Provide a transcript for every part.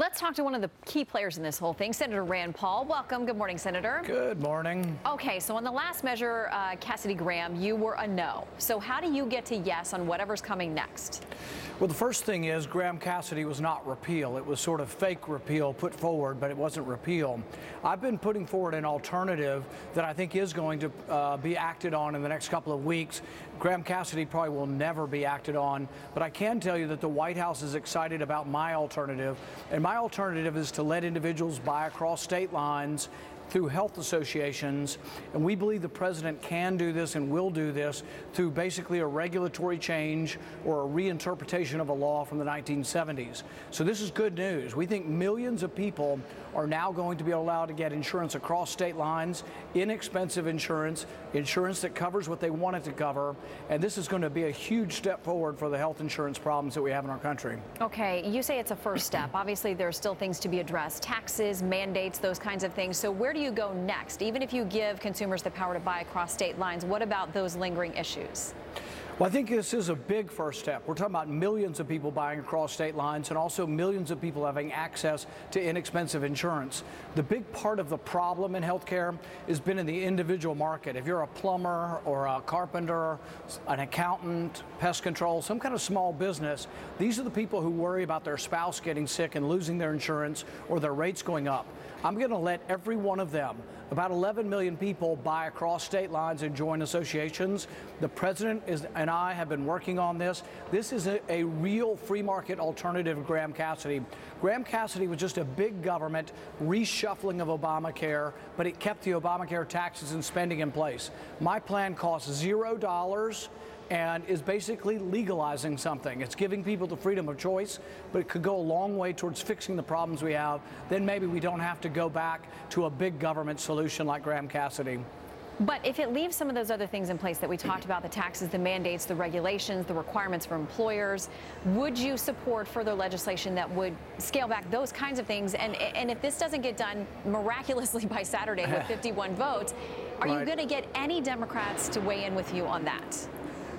Let's talk to one of the key players in this whole thing, Senator Rand Paul. Welcome. Good morning, Senator. Good morning. Okay, so on the last measure, Cassidy Graham, you were a no. So how do you get to yes on whatever's coming next? Well, the first thing is Graham Cassidy was not repeal. It was sort of fake repeal put forward, but it wasn't repeal. I've been putting forward an alternative that I think is going to be acted on in the next couple of weeks. Graham Cassidy probably will never be acted on, but I can tell you that the White House is excited about my alternative, and my alternative is to let individuals buy across state lines through health associations, and we believe the president can do this and will do this through basically a regulatory change or a reinterpretation of a law from the 1970s. So this is good news. We think millions of people are now going to be allowed to get insurance across state lines, inexpensive insurance, insurance that covers what they want it to cover, and this is going to be a huge step forward for the health insurance problems that we have in our country. Okay, you say it's a first step. Obviously, there are still things to be addressed, taxes, mandates, those kinds of things. So where do you go next? Even if you give consumers the power to buy across state lines, what about those lingering issues? Well, I think this is a big first step. We're talking about millions of people buying across state lines and also millions of people having access to inexpensive insurance. The big part of the problem in healthcare has been in the individual market. If you're a plumber or a carpenter, an accountant, pest control, some kind of small business, these are the people who worry about their spouse getting sick and losing their insurance or their rates going up. I'm going to let every one of them, about 11 million people, buy across state lines and join associations. The president and I have been working on this. This is a real free market alternative to Graham Cassidy. Graham Cassidy was just a big government reshuffling of Obamacare, but it kept the Obamacare taxes and spending in place. My plan costs $0 and is basically legalizing something. It's giving people the freedom of choice, but it could go a long way towards fixing the problems we have. Then maybe we don't have to go back to a big government solution like Graham Cassidy. But if it leaves some of those other things in place that we talked about, the taxes, the mandates, the regulations, the requirements for employers, would you support further legislation that would scale back those kinds of things? And if this doesn't get done miraculously by Saturday with 51 votes, are you going to get any Democrats to weigh in with you on that?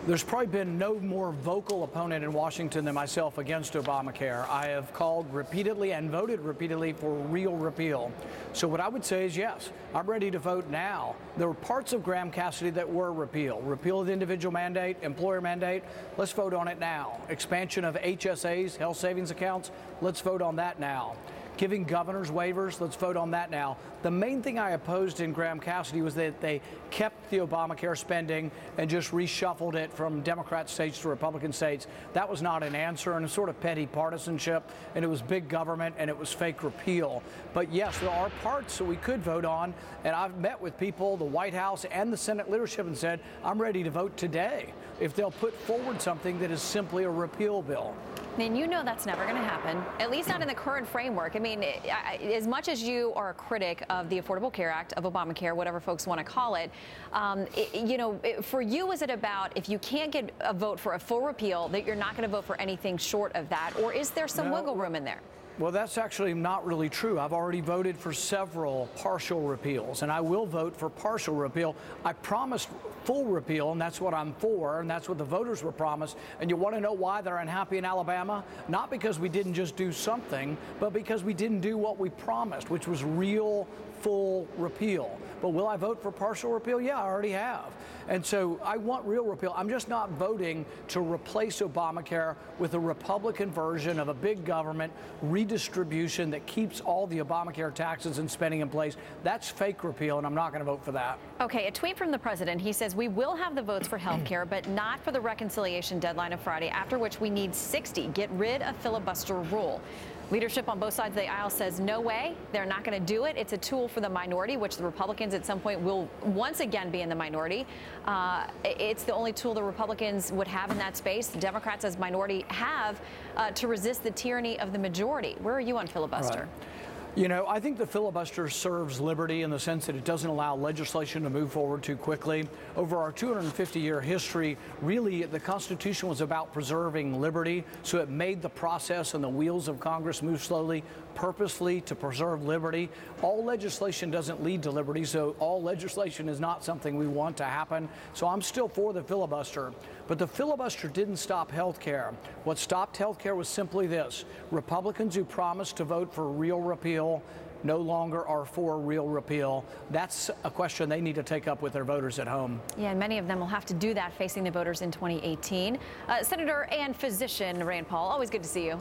There's probably been no more vocal opponent in Washington than myself against Obamacare. I have called repeatedly and voted repeatedly for real repeal. So what I would say is yes, I'm ready to vote now. There were parts of Graham Cassidy that were repeal. Repeal of the individual mandate, employer mandate, let's vote on it now. Expansion of HSAs, health savings accounts, let's vote on that now. Giving governors waivers, let's vote on that now. The main thing I opposed in Graham Cassidy was that they kept the Obamacare spending and just reshuffled it from Democrat states to Republican states. That was not an answer, and it's sort of petty partisanship, and it was big government, and it was fake repeal. But yes, there are parts that we could vote on, and I've met with people, the White House and the Senate leadership, and said, I'm ready to vote today if they'll put forward something that is simply a repeal bill. And you know that's never going to happen, at least not in the current framework. I mean, as much as you are a critic of the Affordable Care Act, of Obamacare, whatever folks want to call it, for you, is it about if you can't get a vote for a full repeal, that you're not going to vote for anything short of that? Or is there some wiggle room in there? Well, that's actually not really true. I've already voted for several partial repeals, and I will vote for partial repeal. I promised full repeal, and that's what I'm for, and that's what the voters were promised. And you want to know why they're unhappy in Alabama? Not because we didn't just do something, but because we didn't do what we promised, which was real full repeal. But will I vote for partial repeal? Yeah, I already have. And so I want real repeal. I'm just not voting to replace Obamacare with a Republican version of a big government redistribution that keeps all the Obamacare taxes and spending in place. That's fake repeal, and I'm not going to vote for that. Okay, a tweet from the president. He says, we will have the votes for health care, but not for the reconciliation deadline of Friday, after which we need 60. Get rid of filibuster rule. Leadership on both sides of the aisle says no way, they're not going to do it. It's a tool for the minority, which the Republicans at some point will once again be in the minority. It's the only tool the Republicans would have in that space. The Democrats as minority have to resist the tyranny of the majority. Where are you on filibuster? Right. You know, I think the filibuster serves liberty in the sense that it doesn't allow legislation to move forward too quickly. Over our 250-year history, really, the Constitution was about preserving liberty, so it made the process and the wheels of Congress move slowly, purposefully to preserve liberty. All legislation doesn't lead to liberty, so all legislation is not something we want to happen. So I'm still for the filibuster. But the filibuster didn't stop health care. What stopped health care was simply this: Republicans who promised to vote for real repeal no longer are for real repeal. That's a question they need to take up with their voters at home. Yeah, and many of them will have to do that facing the voters in 2018. Senator and physician Rand Paul, always good to see you.